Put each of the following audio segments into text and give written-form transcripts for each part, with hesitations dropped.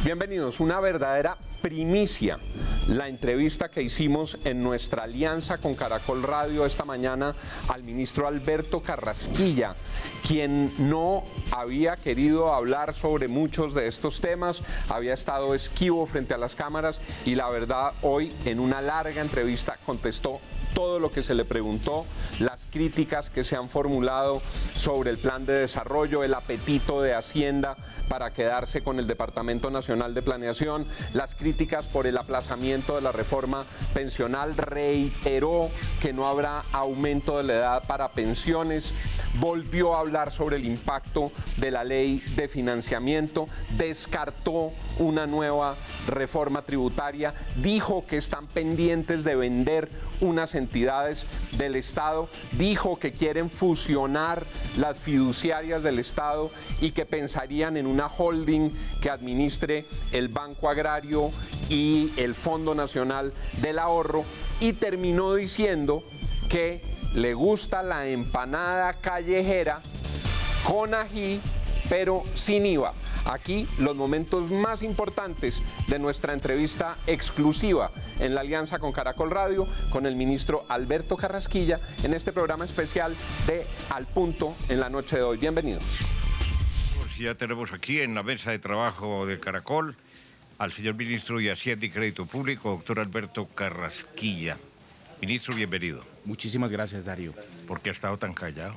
Bienvenidos, una verdadera primicia, la entrevista que hicimos en nuestra alianza con Caracol Radio esta mañana al ministro Alberto Carrasquilla, quien no había querido hablar sobre muchos de estos temas, había estado esquivo frente a las cámaras y la verdad hoy en una larga entrevista contestó todo lo que se le preguntó, las críticas que se han formulado sobre el plan de desarrollo, el apetito de Hacienda para quedarse con el Departamento Nacional de Planeación, las críticas por el aplazamiento de la reforma pensional, reiteró que no habrá aumento de la edad para pensiones, volvió a hablar sobre el impacto de la ley de financiamiento, descartó una nueva reforma tributaria, dijo que están pendientes de vender unas entidades del Estado, dijo que quieren fusionar las fiduciarias del Estado y que pensarían en una holding que administre el Banco Agrario y el Fondo Nacional del Ahorro, y terminó diciendo que le gusta la empanada callejera con ají pero sin IVA. Aquí los momentos más importantes de nuestra entrevista exclusiva en la alianza con Caracol Radio con el ministro Alberto Carrasquilla en este programa especial de Al Punto en la noche de hoy. Bienvenidos. Ya tenemos aquí en la mesa de trabajo de Caracol al señor ministro de Hacienda y Crédito Público, doctor Alberto Carrasquilla. Ministro, bienvenido. Muchísimas gracias, Darío. ¿Por qué ha estado tan callado?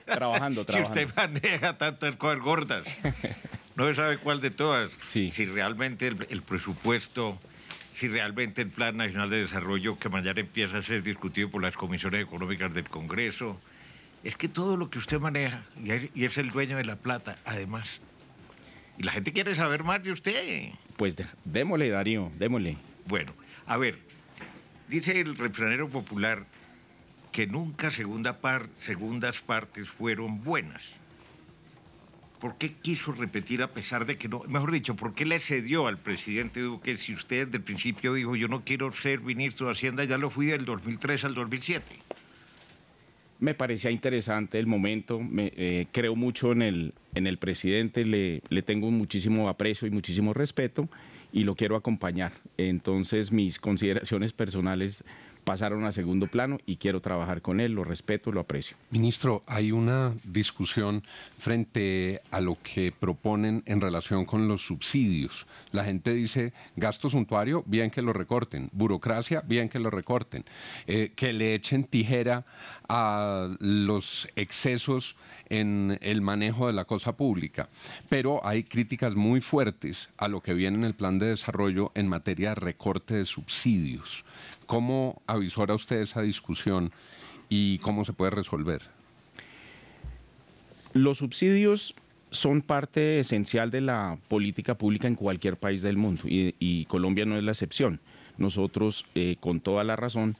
Trabajando. Si usted maneja tantas cosas gordas, no sabe cuál de todas. Sí. Si realmente el presupuesto, si realmente el Plan Nacional de Desarrollo que mañana empieza a ser discutido por las comisiones económicas del Congreso. Es que todo lo que usted maneja, y es el dueño de la plata, además. Y la gente quiere saber más de usted. Pues démosle, Darío, démosle. Bueno, a ver, dice el refranero popular que nunca segundas partes fueron buenas. ¿Por qué quiso repetir a pesar de que no? Mejor dicho, ¿por qué le cedió al presidente Duque si usted desde el principio dijo yo no quiero ser ministro de Hacienda, ya lo fui del 2003 al 2007? Me parecía interesante el momento, creo mucho en el presidente, le tengo muchísimo aprecio y muchísimo respeto y lo quiero acompañar. Entonces mis consideraciones personales pasaron a segundo plano y quiero trabajar con él, lo respeto, lo aprecio. Ministro, hay una discusión frente a lo que proponen en relación con los subsidios. La gente dice, gasto suntuario, bien que lo recorten, burocracia, bien que lo recorten, que le echen tijera a los excesos en el manejo de la cosa pública, pero hay críticas muy fuertes a lo que viene en el plan de desarrollo en materia de recorte de subsidios. ¿Cómo avisora usted esa discusión y cómo se puede resolver? Los subsidios son parte esencial de la política pública en cualquier país del mundo y Colombia no es la excepción. Nosotros, con toda la razón,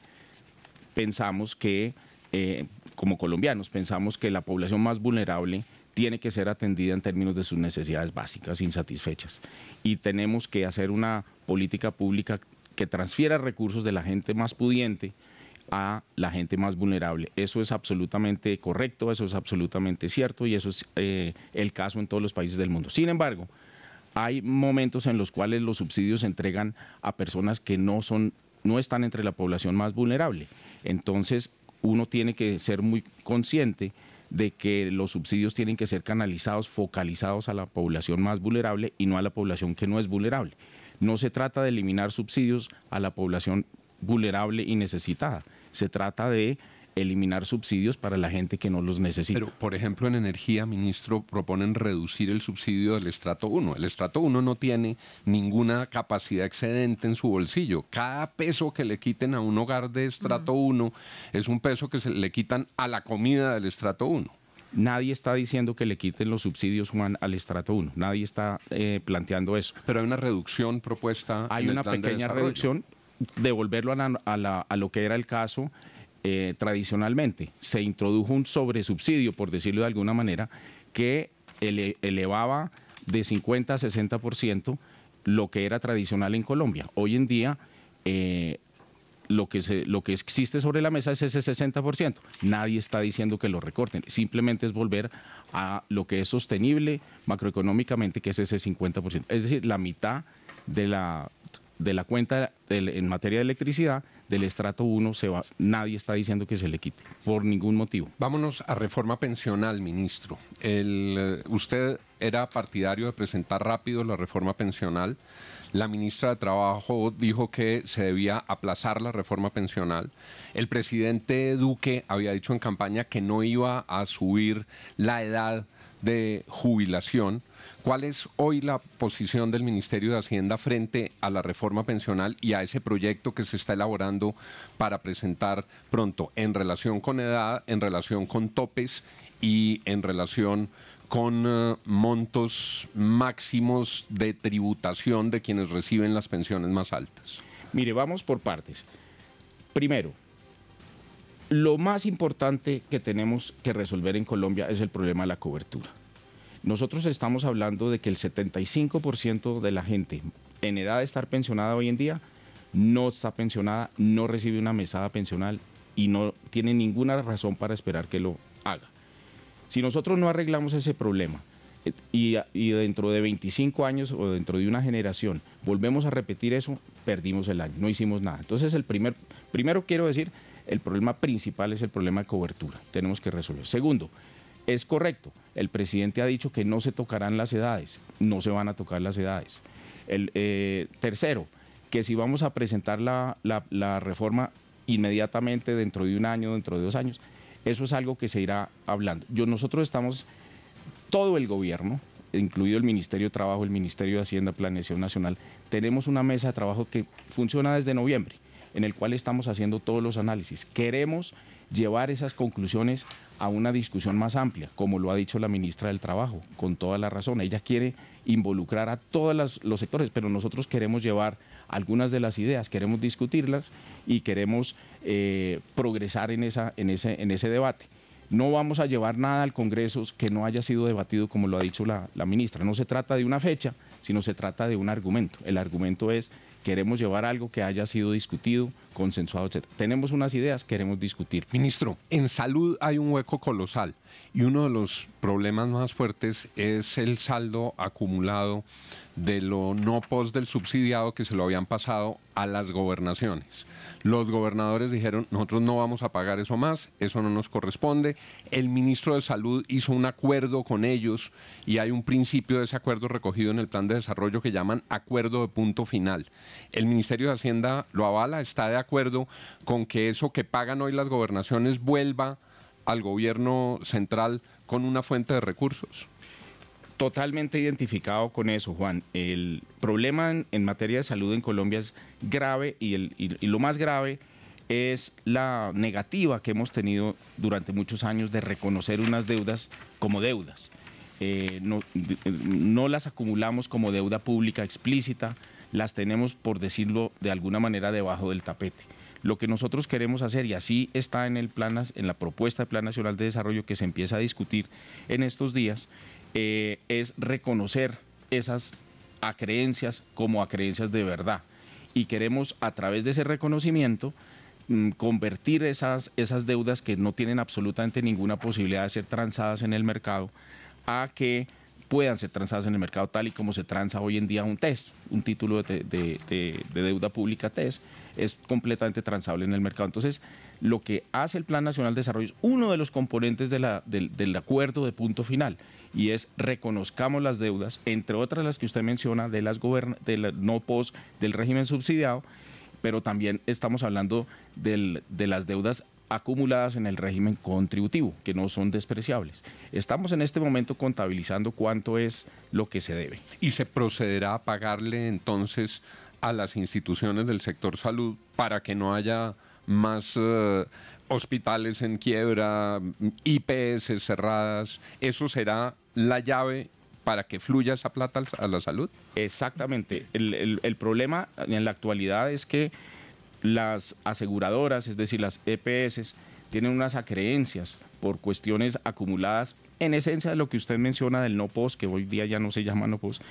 pensamos que, como colombianos, pensamos que la población más vulnerable tiene que ser atendida en términos de sus necesidades básicas insatisfechas y tenemos que hacer una política pública que transfiera recursos de la gente más pudiente a la gente más vulnerable. Eso es absolutamente correcto, eso es absolutamente cierto y eso es el caso en todos los países del mundo. Sin embargo, hay momentos en los cuales los subsidios se entregan a personas que no están entre la población más vulnerable. Entonces, uno tiene que ser muy consciente de que los subsidios tienen que ser canalizados, focalizados a la población más vulnerable y no a la población que no es vulnerable. No se trata de eliminar subsidios a la población vulnerable y necesitada. Se trata de eliminar subsidios para la gente que no los necesita. Pero, por ejemplo, en energía, ministro, proponen reducir el subsidio del estrato 1. El estrato 1 no tiene ninguna capacidad excedente en su bolsillo. Cada peso que le quiten a un hogar de estrato 1 es un peso que se le quitan a la comida del estrato 1. Nadie está diciendo que le quiten los subsidios, Juan, al estrato 1. Nadie está planteando eso. Pero hay una reducción propuesta. Hay una pequeña reducción, devolverlo a lo que era el caso tradicionalmente. Se introdujo un sobresubsidio, por decirlo de alguna manera, que elevaba de 50 a 60% lo que era tradicional en Colombia. Hoy en día lo que existe sobre la mesa es ese 60%. Nadie está diciendo que lo recorten, simplemente es volver a lo que es sostenible macroeconómicamente, que es ese 50%. Es decir, la mitad de la cuenta en materia de electricidad del estrato 1 se va. Nadie está diciendo que se le quite, por ningún motivo. Vámonos a reforma pensional, ministro. Usted era partidario de presentar rápido la reforma pensional. La ministra de Trabajo dijo que se debía aplazar la reforma pensional. El presidente Duque había dicho en campaña que no iba a subir la edad de jubilación. ¿Cuál es hoy la posición del Ministerio de Hacienda frente a la reforma pensional y a ese proyecto que se está elaborando para presentar pronto en relación con edad, en relación con topes y en relación con montos máximos de tributación de quienes reciben las pensiones más altas? Mire, vamos por partes. Primero, lo más importante que tenemos que resolver en Colombia es el problema de la cobertura. Nosotros estamos hablando de que el 75% de la gente en edad de estar pensionada hoy en día no está pensionada, no recibe una mesada pensional y no tiene ninguna razón para esperar que lo haga. Si nosotros no arreglamos ese problema y dentro de 25 años o dentro de una generación volvemos a repetir eso, perdimos el año, no hicimos nada. Entonces, primero quiero decir, el problema principal es el problema de cobertura, tenemos que resolver. Segundo, es correcto, el presidente ha dicho que no se tocarán las edades, no se van a tocar las edades. Tercero, que si vamos a presentar la reforma inmediatamente dentro de un año, dentro de 2 años, eso es algo que se irá hablando. Nosotros estamos, todo el gobierno, incluido el Ministerio de Trabajo, el Ministerio de Hacienda, Planeación Nacional, tenemos una mesa de trabajo que funciona desde noviembre, en el cual estamos haciendo todos los análisis. Queremos llevar esas conclusiones a una discusión más amplia, como lo ha dicho la ministra del Trabajo, con toda la razón. Ella quiere involucrar a todos los sectores, pero nosotros queremos llevar algunas de las ideas, queremos discutirlas y queremos progresar en ese debate. No vamos a llevar nada al Congreso que no haya sido debatido, como lo ha dicho la ministra. No se trata de una fecha, sino se trata de un argumento. El argumento es: queremos llevar algo que haya sido discutido, consensuado, etc. Tenemos unas ideas, queremos discutir. Ministro, en salud hay un hueco colosal y uno de los problemas más fuertes es el saldo acumulado de lo no post del subsidiado que se lo habían pasado a las gobernaciones. Los gobernadores dijeron: nosotros no vamos a pagar eso más, eso no nos corresponde. El ministro de Salud hizo un acuerdo con ellos y hay un principio de ese acuerdo recogido en el plan de desarrollo que llaman acuerdo de punto final. El Ministerio de Hacienda lo avala, está de acuerdo con que eso que pagan hoy las gobernaciones vuelva al gobierno central con una fuente de recursos. Totalmente identificado con eso, Juan. El problema en materia de salud en Colombia es grave y lo más grave es la negativa que hemos tenido durante muchos años de reconocer unas deudas como deudas. No las acumulamos como deuda pública explícita, las tenemos, por decirlo de alguna manera, debajo del tapete. Lo que nosotros queremos hacer, y así está en la propuesta de Plan Nacional de Desarrollo que se empieza a discutir en estos días, es reconocer esas acreencias como acreencias de verdad. Y queremos, a través de ese reconocimiento, convertir esas deudas que no tienen absolutamente ninguna posibilidad de ser transadas en el mercado a que puedan ser transadas en el mercado, tal y como se transa hoy en día un TES, un título de deuda pública TES, es completamente transable en el mercado. Entonces, lo que hace el Plan Nacional de Desarrollo es uno de los componentes del acuerdo de punto final, y es: reconozcamos las deudas, entre otras las que usted menciona, de las no post del régimen subsidiado, pero también estamos hablando de las deudas acumuladas en el régimen contributivo, que no son despreciables. Estamos en este momento contabilizando cuánto es lo que se debe. ¿Y se procederá a pagarle entonces a las instituciones del sector salud para que no haya más hospitales en quiebra, IPS cerradas? ¿Eso será la llave para que fluya esa plata a la salud? Exactamente. El problema en la actualidad es que las aseguradoras, es decir, las EPS, tienen unas acreencias por cuestiones acumuladas, en esencia de lo que usted menciona del no post, que hoy día ya no se llama no post.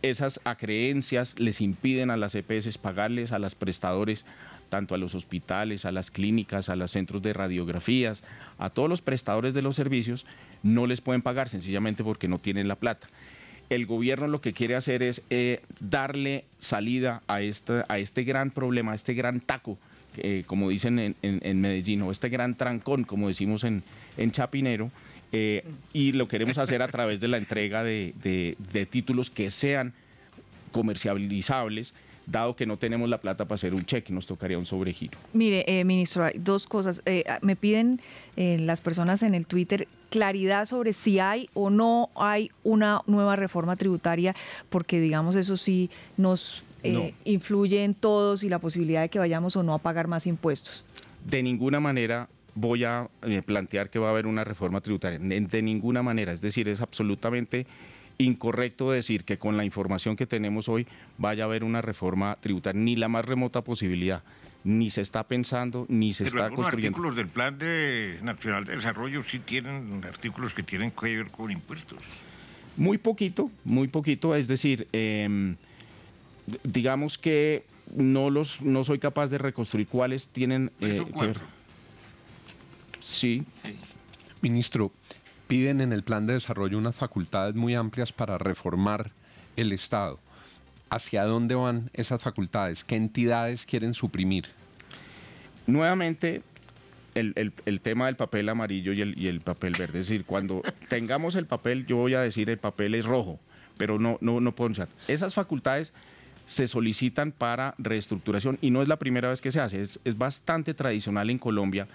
Esas acreencias les impiden a las EPS pagarles a los prestadores tanto a los hospitales, a las clínicas, a los centros de radiografías, a todos los prestadores de los servicios, no les pueden pagar sencillamente porque no tienen la plata. El gobierno lo que quiere hacer es darle salida a este gran problema, a este gran taco, como dicen en Medellín, o este gran trancón, como decimos en Chapinero, y lo queremos hacer a través de la entrega de títulos que sean comercializables, dado que no tenemos la plata para hacer un cheque, nos tocaría un sobregiro. Mire, ministro, hay dos cosas. Me piden las personas en el Twitter claridad sobre si hay o no hay una nueva reforma tributaria, porque digamos eso sí nos influye en todos y la posibilidad de que vayamos o no a pagar más impuestos. De ninguna manera voy a plantear que va a haber una reforma tributaria, de ninguna manera, es decir, es absolutamente incorrecto decir que con la información que tenemos hoy vaya a haber una reforma tributaria, ni la más remota posibilidad, ni se está pensando, ni se está construyendo. Artículos del Plan Nacional de Desarrollo sí tienen artículos que tienen que ver con impuestos. Muy poquito, es decir, digamos que no soy capaz de reconstruir cuáles tienen que ver. Sí. Ministro, piden en el plan de desarrollo unas facultades muy amplias para reformar el Estado. ¿Hacia dónde van esas facultades? ¿Qué entidades quieren suprimir? Nuevamente, el tema del papel amarillo y el papel verde. Es decir, cuando tengamos el papel, yo voy a decir el papel es rojo, pero no puedo usar. Esas facultades se solicitan para reestructuración y no es la primera vez que se hace. Es bastante tradicional en Colombia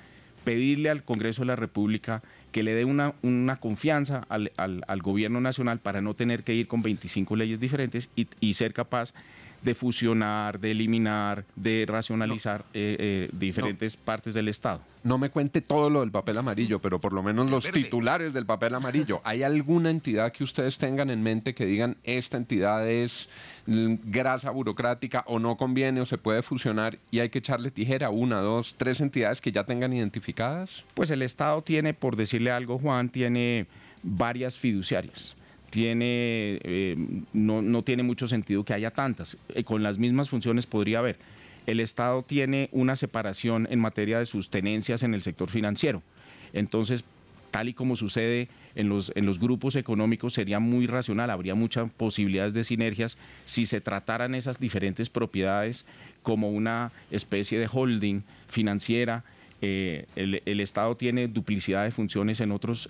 pedirle al Congreso de la República que le dé una confianza al gobierno nacional para no tener que ir con 25 leyes diferentes y ser capaz de fusionar, de eliminar, de racionalizar diferentes partes del Estado. No me cuente todo lo del papel amarillo, pero por lo menos los titulares del papel amarillo. ¿Hay alguna entidad que ustedes tengan en mente que digan esta entidad es grasa burocrática o no conviene o se puede fusionar y hay que echarle tijera? ¿Una, dos, tres entidades que ya tengan identificadas? Pues el Estado tiene, por decirle algo, Juan, tiene varias fiduciarias. No tiene mucho sentido que haya tantas. Con las mismas funciones podría haber. El Estado tiene una separación en materia de sus tenencias en el sector financiero. Entonces, tal y como sucede en los grupos económicos, sería muy racional, habría muchas posibilidades de sinergias si se trataran esas diferentes propiedades como una especie de holding financiera. El Estado tiene duplicidad de funciones en otros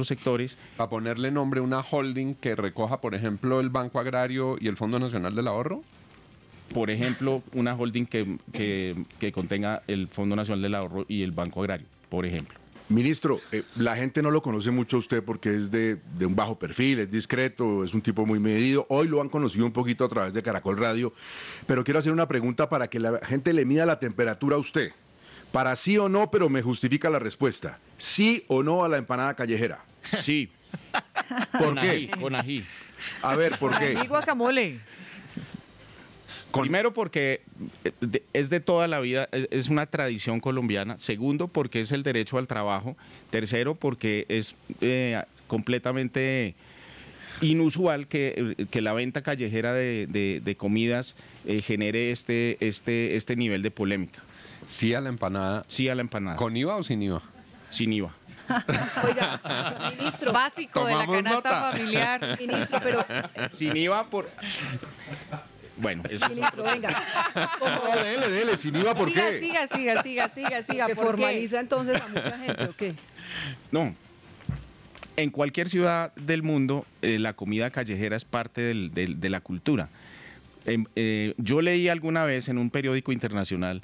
sectores. ¿Para ponerle nombre una holding que recoja, por ejemplo, el Banco Agrario y el Fondo Nacional del Ahorro? Por ejemplo, una holding que contenga el Fondo Nacional del Ahorro y el Banco Agrario, por ejemplo. Ministro, la gente no lo conoce mucho a usted porque es de un bajo perfil, es discreto, es un tipo muy medido. Hoy lo han conocido un poquito a través de Caracol Radio, pero quiero hacer una pregunta para que la gente le mida la temperatura a usted. Para sí o no, pero me justifica la respuesta. ¿Sí o no a la empanada callejera? Sí. ¿Por qué? Con ají. A ver, ¿por qué? Y guacamole. Primero porque es de toda la vida, es una tradición colombiana. Segundo porque es el derecho al trabajo. Tercero porque es completamente inusual que la venta callejera de comidas genere este nivel de polémica. Sí a la empanada. Sí a la empanada. ¿Con IVA o sin IVA? Sin IVA. Oiga, ministro, básico de la Tomamos canasta nota. familiar, ministro, pero Sin IVA por... Bueno, eso es... ministro, venga. No, dele, sin IVA, ¿por qué? Siga. Que ¿por formaliza entonces a mucha gente, ¿o qué? No. En cualquier ciudad del mundo, la comida callejera es parte de la cultura. Yo leí alguna vez en un periódico internacional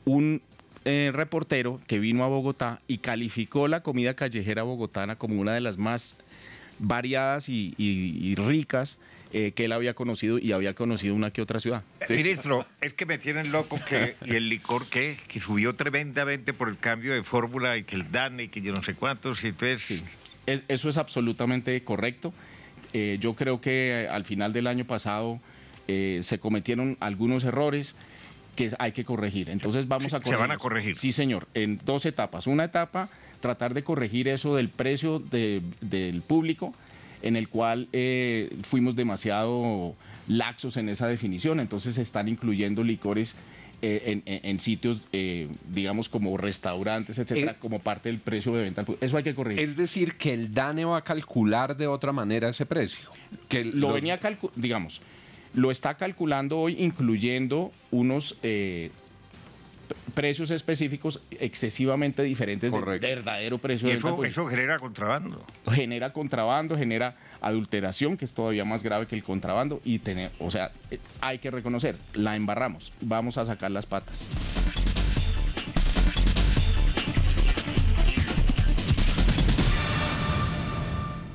un reportero que vino a Bogotá y calificó la comida callejera bogotana como una de las más variadas y ricas que él había conocido y había conocido una que otra ciudad. Ministro, es que me tienen loco y el licor que subió tremendamente por el cambio de fórmula y que el DANE y que yo no sé cuántos, y entonces... Sí. Eso es absolutamente correcto. Yo creo que al final del año pasado se cometieron algunos errores que hay que corregir. Entonces vamos a corregir. ¿Se van a corregir? Sí, señor, en dos etapas. Una etapa, tratar de corregir eso del precio del público, en el cual fuimos demasiado laxos en esa definición. Entonces se están incluyendo licores en sitios, digamos, como restaurantes, etcétera, como parte del precio de venta al público. Eso hay que corregir. Es decir, que el DANE va a calcular de otra manera ese precio. Que Lo venía digamos, lo está calculando hoy, incluyendo unos precios específicos excesivamente diferentes del verdadero precio Y de venta al público. eso genera contrabando. Genera contrabando, genera adulteración, que es todavía más grave que el contrabando, y hay que reconocer, la embarramos, vamos a sacar las patas.